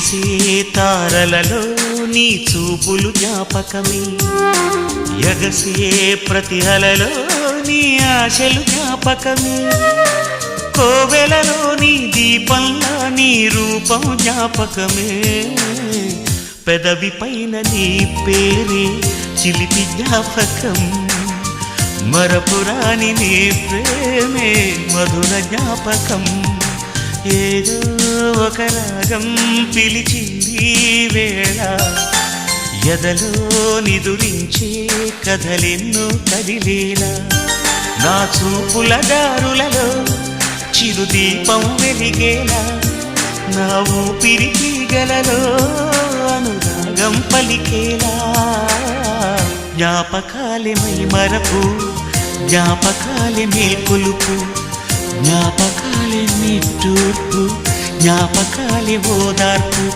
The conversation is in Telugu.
మెరిసే తారలలో నీ చూపులు జ్ఞాపకమే, ఎగసే ప్రతి అలలో నీ ఆశలు జ్ఞాపకమే, కోవెలలో నీ దీపంలా నీ రూపం జ్ఞాపకమే, పెదవి పైన నీ పేరే చిలిపి జ్ఞాపకం, మరపురాని నీ ప్రేమే మధుర జ్ఞాపకం. ఏదో ఒక రాగం పిలిచింది వేళ, ఎదలో నిదురించే కథలెన్నో కదిలేలా, నా చూపుల దారులలో చిరుదీపం వెలిగేలా, నా ఊపిరి తీగలలో అనురాగం పలికేలా, జ్ఞాపకాలే మై మరపు, జ్ఞాపకాలే మేల్కొలుపు, జ్ఞాపకాలే నిట్టూర్పు, జ్ఞాపకాలే ఓదార్పు.